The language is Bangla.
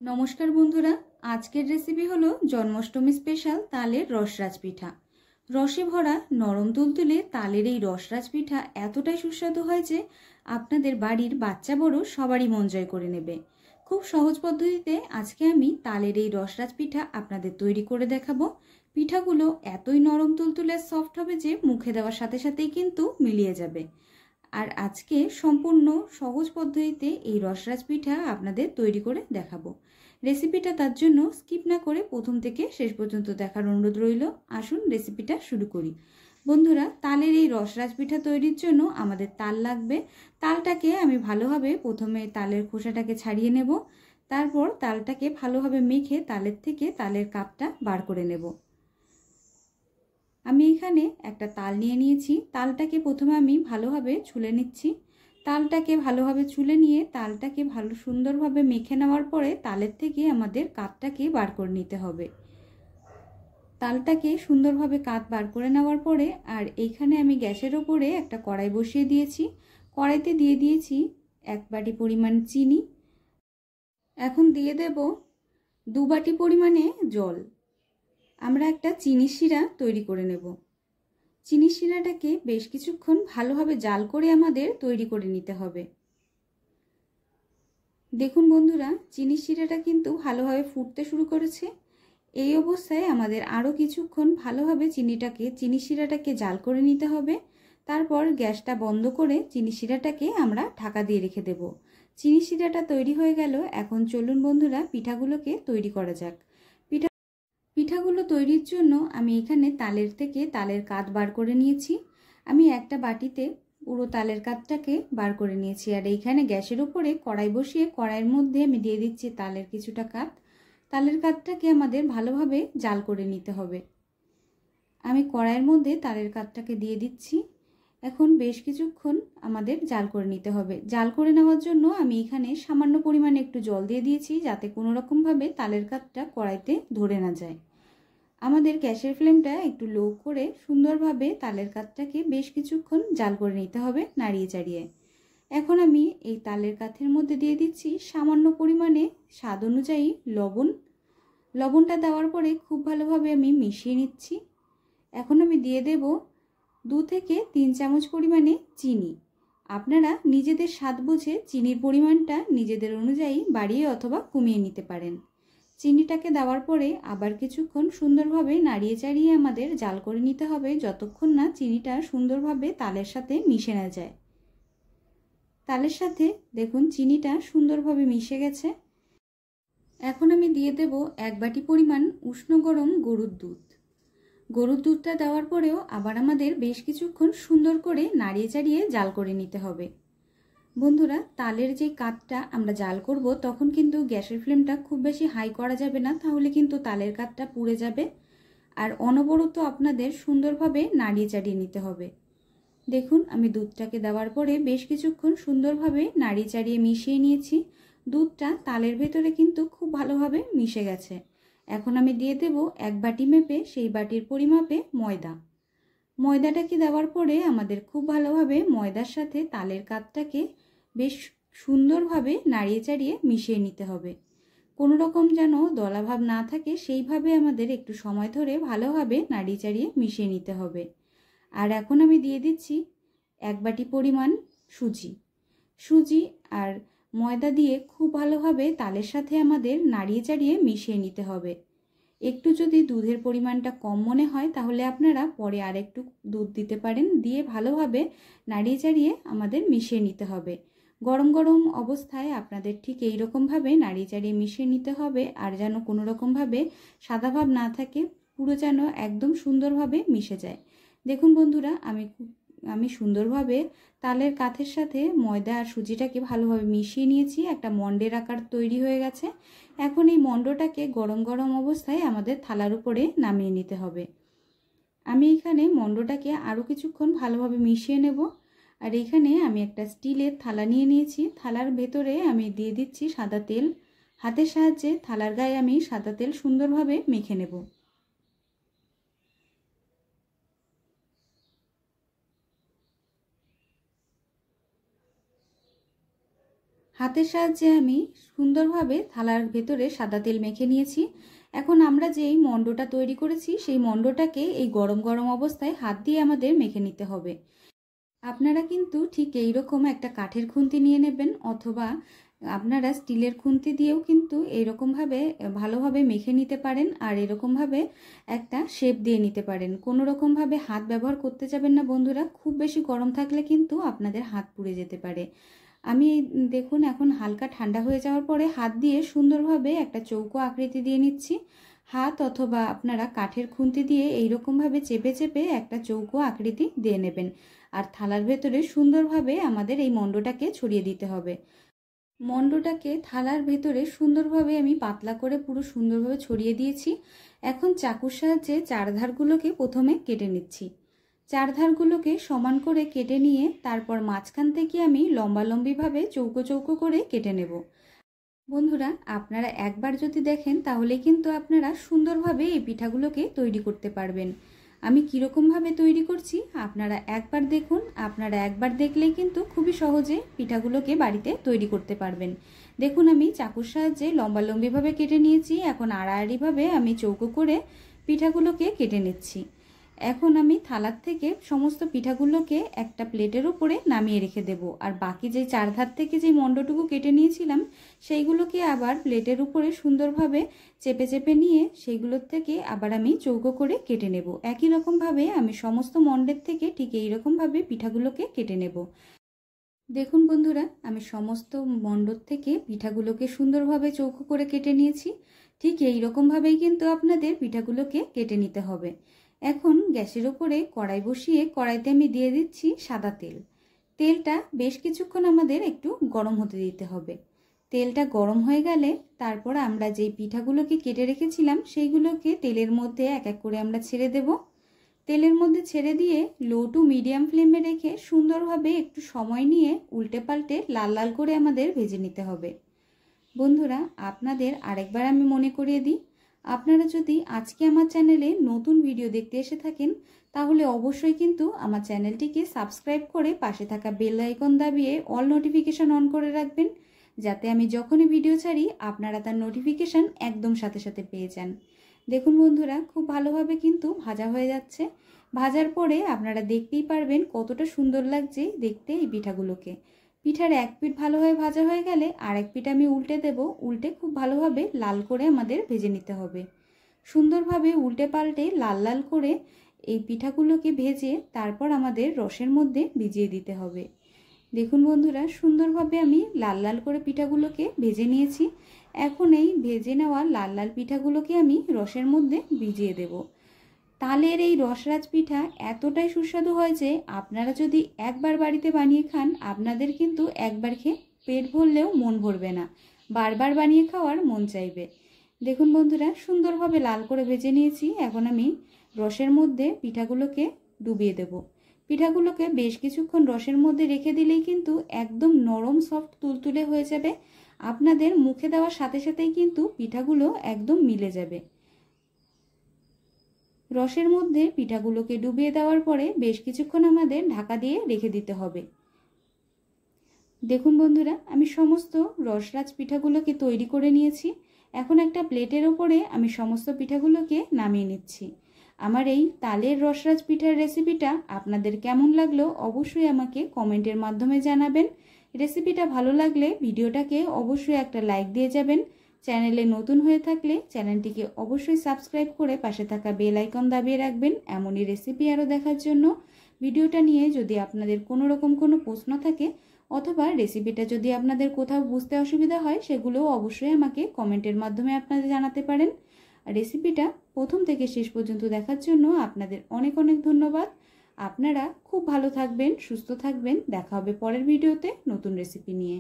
नमस्कार बंधुरा आजकेर रेसिपि हलो जन्माष्टमी स्पेशल तालेर रसराज पिठा। रसे भरा नरम तुलतुले तालेर এই রসরাজ পিঠা এতটাই সুস্বাদু হয় যে আপনাদের বাড়ির বাচ্চা বড় সবারই মন জয় করে নেবে। খুব সহজ পদ্ধতিতে আজকে আমি তালের এই রসরাজ পিঠা আপনাদের তৈরি করে দেখাবো। পিঠাগুলো এতই নরম তুলতুলে সফট হবে যে মুখে দেওয়ার সাথে সাথেই কিন্তু মিলিয়ে যাবে। আর আজকে সম্পূর্ণ সহজ পদ্ধতিতে এই রসরাজ পিঠা আপনাদের তৈরি করে দেখাবো। রেসিপিটা তার জন্য স্কিপ না করে প্রথম থেকে শেষ পর্যন্ত দেখার অনুরোধ রইল। আসুন রেসিপিটা শুরু করি। বন্ধুরা, তালের এই রসরাজ পিঠা তৈরির জন্য আমাদের তাল লাগবে। তালটাকে আমি ভালোভাবে প্রথমে তালের খোসাটাকে ছাড়িয়ে নেব, তারপর তালটাকে ভালোভাবে মেখে তালের থেকে তালের কাপটা বার করে নেব। আমি এখানে একটা তাল নিয়ে নিয়েছি। তালটাকে প্রথমে আমি ভালোভাবে ছুলে নিচ্ছি। তালটাকে ভালোভাবে ছুলে নিয়ে তালটাকে ভালো সুন্দরভাবে মেখে নেওয়ার পরে তালের থেকে আমাদের কাতটাকে বার করে নিতে হবে। তালটাকে সুন্দরভাবে কাত বার করে নেওয়ার পরে আর এইখানে আমি গ্যাসের ওপরে একটা কড়াই বসিয়ে দিয়েছি। কড়াইতে দিয়ে দিয়েছি 1 বাটি পরিমাণ চিনি। এখন দিয়ে দেব 2 বাটি পরিমাণে জল। আমরা একটা চিনি শিরা তৈরি করে নেব। চিনি শিরাটাকে বেশ কিছুক্ষণ ভালোভাবে জাল করে আমাদের তৈরি করে নিতে হবে। দেখুন বন্ধুরা, চিনি শিরাটা কিন্তু ভালোভাবে ফুটতে শুরু করেছে। এই অবস্থায় আমাদের আরও কিছুক্ষণ ভালোভাবে চিনি শিরাটাকে জাল করে নিতে হবে। তারপর গ্যাসটা বন্ধ করে চিনি শিরাটাকে আমরা ঢাকা দিয়ে রেখে দেব। চিনি শিরাটা তৈরি হয়ে গেল। এখন চলুন বন্ধুরা, পিঠাগুলোকে তৈরি করা যাক। পিঠাগুলো তৈরির জন্য আমি এখানে তালের থেকে তালের কাত বার করে নিয়েছি। আমি একটা বাটিতে পুরো তালের কাতটাকে বার করে নিয়েছি। আর এইখানে গ্যাসের উপরে কড়াই বসিয়ে কড়াইয়ের মধ্যে আমি দিয়ে দিচ্ছি তালের কিছুটা কাত। তালের কাতটাকে আমাদের ভালোভাবে জাল করে নিতে হবে। আমি কড়াইয়ের মধ্যে তালের কাতটাকে দিয়ে দিচ্ছি। এখন বেশ কিছুক্ষণ আমাদের জাল করে নিতে হবে। জাল করে নেওয়ার জন্য আমি এখানে সামান্য পরিমাণে একটু জল দিয়ে দিয়েছি, যাতে কোনো রকমভাবে তালের কাতটা কড়াইতে ধরে না যায়। আমাদের গ্যাসের ফ্লেমটা একটু লো করে সুন্দরভাবে তালের কাতটাকে বেশ কিছুক্ষণ জাল করে নিতে হবে, নাড়িয়ে চাড়িয়ে। এখন আমি এই তালের কাথের মধ্যে দিয়ে দিচ্ছি সামান্য পরিমাণে স্বাদ অনুযায়ী লবণ। লবণটা দেওয়ার পরে খুব ভালোভাবে আমি মিশিয়ে নিচ্ছি। এখন আমি দিয়ে দেব 2 থেকে 3 চামচ পরিমাণে চিনি। আপনারা নিজেদের স্বাদ বুঝে চিনির পরিমাণটা নিজেদের অনুযায়ী বাড়িয়ে অথবা কমিয়ে নিতে পারেন। চিনিটাকে দেওয়ার পরে আবার কিছুক্ষণ সুন্দরভাবে নাড়িয়ে চাড়িয়ে আমাদের জাল করে নিতে হবে, যতক্ষণ না চিনিটা সুন্দরভাবে তালের সাথে মিশে না যায়। তালের সাথে দেখুন চিনিটা সুন্দরভাবে মিশে গেছে। এখন আমি দিয়ে দেব 1 বাটি পরিমাণ উষ্ণ গরম গরুর দুধ। গরুর দুধটা দেওয়ার পরেও আবার আমাদের বেশ কিছুক্ষণ সুন্দর করে নাড়িয়ে চাড়িয়ে জাল করে নিতে হবে। বন্ধুরা, তালের যে কাতটা আমরা জাল করব তখন কিন্তু গ্যাসের ফ্লেমটা খুব বেশি হাই করা যাবে না, তাহলে কিন্তু তালের কাতটা পুড়ে যাবে। আর অনবরত আপনাদের সুন্দরভাবে নাড়িয়ে চাড়িয়ে নিতে হবে। দেখুন, আমি দুধটাকে দেওয়ার পরে বেশ কিছুক্ষণ সুন্দরভাবে নাড়িয়ে চাড়িয়ে মিশিয়ে নিয়েছি। দুধটা তালের ভেতরে কিন্তু খুব ভালোভাবে মিশে গেছে। এখন আমি দিয়ে দেব 1 বাটি মেপে সেই বাটির পরিমাপে ময়দা। ময়দাটাকে দেওয়ার পরে আমাদের খুব ভালোভাবে ময়দার সাথে তালের কাতটাকে বেশ সুন্দরভাবে নাড়িয়ে চাড়িয়ে মিশিয়ে নিতে হবে। কোনো রকম যেন দলাভাব না থাকে সেইভাবে আমাদের একটু সময় ধরে ভালোভাবে নাড়িয়ে চাড়িয়ে মিশিয়ে নিতে হবে। আর এখন আমি দিয়ে দিচ্ছি 1 বাটি পরিমাণ সুজি আর ময়দা দিয়ে খুব ভালোভাবে তালের সাথে আমাদের নাড়িয়ে চাড়িয়ে মিশিয়ে নিতে হবে। একটু যদি দুধের পরিমাণটা কম মনে হয় তাহলে আপনারা পরে আরেকটু দুধ দিতে পারেন। দিয়ে ভালোভাবে নাড়িয়ে চাড়িয়ে আমাদের মিশিয়ে নিতে হবে। গরম গরম অবস্থায় আপনাদের ঠিক এই রকমভাবে নাড়িয়ে চাড়িয়ে মিশিয়ে নিতে হবে। আর যেন কোনো রকমভাবে সাদা ভাব না থাকে, পুরো যেন একদম সুন্দরভাবে মিশে যায়। দেখুন বন্ধুরা, আমি সুন্দরভাবে তালের কাথের সাথে ময়দা আর সুজিটাকে ভালোভাবে মিশিয়ে নিয়েছি। একটা মন্ডের আকার তৈরি হয়ে গেছে। এখন এই মন্ডটাকে গরম গরম অবস্থায় আমাদের থালার উপরে নামিয়ে নিতে হবে। আমি এখানে মন্ডটাকে আরও কিছুক্ষণ ভালোভাবে মিশিয়ে নেব। আর এখানে আমি একটা স্টিলের থালা নিয়ে নিয়েছি। থালার ভেতরে আমি দিয়ে দিচ্ছি সাদা তেল। হাতের সাহায্যে থালার গায়ে আমি সাদা তেল সুন্দরভাবে মেখে নেব। হাতের সাহায্যে আমি সুন্দরভাবে থালার ভেতরে সাদা তেল মেখে নিয়েছি। এখন আমরা যেই মণ্ডটা তৈরি করেছি সেই মণ্ডটাকে এই গরম গরম অবস্থায় হাত দিয়ে আমাদের মেখে নিতে হবে। আপনারা কিন্তু ঠিক এই রকম একটা কাঠের খুন্তি নিয়ে নেবেন, অথবা আপনারা স্টিলের খুন্তি দিয়েও কিন্তু এইরকমভাবে ভালোভাবে মেখে নিতে পারেন। আর এরকমভাবে একটা শেপ দিয়ে নিতে পারেন। কোনো রকমভাবে হাত ব্যবহার করতে যাবেন না বন্ধুরা, খুব বেশি গরম থাকলে কিন্তু আপনাদের হাত পুড়ে যেতে পারে। আমি দেখুন এখন হালকা ঠান্ডা হয়ে যাওয়ার পরে হাত দিয়ে সুন্দরভাবে একটা চৌকো আকৃতি দিয়ে নিচ্ছি। হাত অথবা আপনারা কাঠের খুন্তি দিয়ে এইরকমভাবে চেপে চেপে একটা চৌকো আকৃতি দিয়ে নেবেন। আর থালার ভেতরে সুন্দরভাবে আমাদের এই মণ্ডটাকে ছড়িয়ে দিতে হবে। মণ্ডটাকে থালার ভেতরে সুন্দরভাবে আমি পাতলা করে পুরো সুন্দরভাবে ছড়িয়ে দিয়েছি। এখন চাকুর সাহায্যে চারধারগুলোকে প্রথমে কেটে নিচ্ছি। চারধারগুলোকে সমান করে কেটে নিয়ে তারপর মাঝখান থেকে আমি লম্বালম্বিভাবে চৌকো চৌকো করে কেটে নেব। বন্ধুরা, আপনারা একবার যদি দেখেন তাহলে কিন্তু আপনারা সুন্দরভাবে এই পিঠাগুলোকে তৈরি করতে পারবেন। আমি কীরকমভাবে তৈরি করছি আপনারা একবার দেখুন। আপনারা একবার দেখলেই কিন্তু খুবই সহজে পিঠাগুলোকে বাড়িতে তৈরি করতে পারবেন। দেখুন আমি চাকুর সাহায্যে লম্বালম্বিভাবে কেটে নিয়েছি। এখন আড়াআড়িভাবে আমি চৌকো করে পিঠাগুলোকে কেটে নিচ্ছি। এখন আমি থালার থেকে সমস্ত পিঠাগুলোকে একটা প্লেটের উপরে নামিয়ে রেখে দেব। আর বাকি যে চারধার থেকে যে মণ্ডটুকু কেটে নিয়েছিলাম সেইগুলোকে আবার প্লেটের উপরে সুন্দরভাবে চেপে চেপে নিয়ে সেইগুলোর থেকে আবার আমি চৌকো করে কেটে নেব। একই রকমভাবে আমি সমস্ত মণ্ডের থেকে ঠিক এই রকমভাবে পিঠাগুলোকে কেটে নেব। দেখুন বন্ধুরা, আমি সমস্ত মণ্ডর থেকে পিঠাগুলোকে সুন্দরভাবে চৌকো করে কেটে নিয়েছি। ঠিক এই রকমভাবেই কিন্তু আপনাদের পিঠাগুলোকে কেটে নিতে হবে। এখন গ্যাসের উপরে কড়াই বসিয়ে কড়াইতে আমি দিয়ে দিচ্ছি সাদা তেল। তেলটা বেশ কিছুক্ষণ আমাদের একটু গরম হতে দিতে হবে। তেলটা গরম হয়ে গেলে তারপর আমরা যেই পিঠাগুলোকে কেটে রেখেছিলাম সেইগুলোকে তেলের মধ্যে এক এক করে আমরা ছেড়ে দেব। তেলের মধ্যে ছেড়ে দিয়ে লো টু মিডিয়াম ফ্লেমে রেখে সুন্দরভাবে একটু সময় নিয়ে উল্টে পাল্টে লাল লাল করে আমাদের ভেজে নিতে হবে। বন্ধুরা, আপনাদের আরেকবার আমি মনে করিয়ে দিই, আপনারা যদি আজকে আমার চ্যানেলে নতুন ভিডিও দেখতে এসে থাকেন তাহলে অবশ্যই কিন্তু আমার চ্যানেলটিকে সাবস্ক্রাইব করে পাশে থাকা বেল আইকন দাবিয়ে অল নোটিফিকেশন অন করে রাখবেন, যাতে আমি যখনই ভিডিও ছাড়ি আপনারা তার নোটিফিকেশন একদম সাথে সাথে পেয়ে যান। দেখুন বন্ধুরা, খুব ভালোভাবে কিন্তু ভাজা হয়ে যাচ্ছে। ভাজার পরে আপনারা দেখতেই পারবেন কতটা সুন্দর লাগছে দেখতে এই পিঠাগুলোকে। পিঠার এক পিঠ ভালোভাবে ভাজা হয়ে গেলে আরেক পিঠ আমি উল্টে দেব। উল্টে খুব ভালোভাবে লাল করে আমাদের ভেজে নিতে হবে। সুন্দরভাবে উল্টে পাল্টে লাল লাল করে এই পিঠাগুলোকে ভেজে তারপর আমাদের রসের মধ্যে ভিজিয়ে দিতে হবে। দেখুন বন্ধুরা, সুন্দরভাবে আমি লাল লাল করে পিঠাগুলোকে ভেজে নিয়েছি। এখন এই ভেজে নেওয়া লাল লাল পিঠাগুলোকে আমি রসের মধ্যে ভিজিয়ে দেব। তালের এই রসরাজ পিঠা এতটাই সুস্বাদু হয় যে আপনারা যদি একবার বাড়িতে বানিয়ে খান আপনাদের কিন্তু একবার খেয়ে পেট ভরলেও মন ভরবে না, বারবার বানিয়ে খাওয়ার মন চাইবে। দেখুন বন্ধুরা, সুন্দরভাবে লাল করে ভেজে নিয়েছি। এখন আমি রসের মধ্যে পিঠাগুলোকে ডুবিয়ে দেব। পিঠাগুলোকে বেশ কিছুক্ষণ রসের মধ্যে রেখে দিলেই কিন্তু একদম নরম সফট তুলতুলে হয়ে যাবে। আপনাদের মুখে দেওয়ার সাথে সাথেই কিন্তু পিঠাগুলো একদম মিলে যাবে। রসের মধ্যে পিঠাগুলোকে ডুবিয়ে দেওয়ার পরে বেশ কিছুক্ষণ আমাদের ঢাকা দিয়ে রেখে দিতে হবে। দেখুন বন্ধুরা, আমি সমস্ত রসরাজ পিঠাগুলোকে তৈরি করে নিয়েছি। এখন একটা প্লেটের ওপরে আমি সমস্ত পিঠাগুলোকে নামিয়ে নিচ্ছি। আমার এই তালের রসরাজ পিঠার রেসিপিটা আপনাদের কেমন লাগলো অবশ্যই আমাকে কমেন্টের মাধ্যমে জানাবেন। রেসিপিটা ভালো লাগলে ভিডিওটাকে অবশ্যই একটা লাইক দিয়ে যাবেন। চ্যানেলে নতুন হয়ে থাকলে চ্যানেলটিকে অবশ্যই সাবস্ক্রাইব করে পাশে থাকা বেল আইকন দাবিয়ে রাখবেন এমনই রেসিপি আরও দেখার জন্য। ভিডিওটা নিয়ে যদি আপনাদের কোনো রকম কোনো প্রশ্ন থাকে অথবা রেসিপিটা যদি আপনাদের কোথাও বুঝতে অসুবিধা হয় সেগুলোও অবশ্যই আমাকে কমেন্টের মাধ্যমে আপনাদের জানাতে পারেন। রেসিপিটা প্রথম থেকে শেষ পর্যন্ত দেখার জন্য আপনাদের অনেক অনেক ধন্যবাদ। আপনারা খুব ভালো থাকবেন, সুস্থ থাকবেন। দেখা হবে পরের ভিডিওতে নতুন রেসিপি নিয়ে।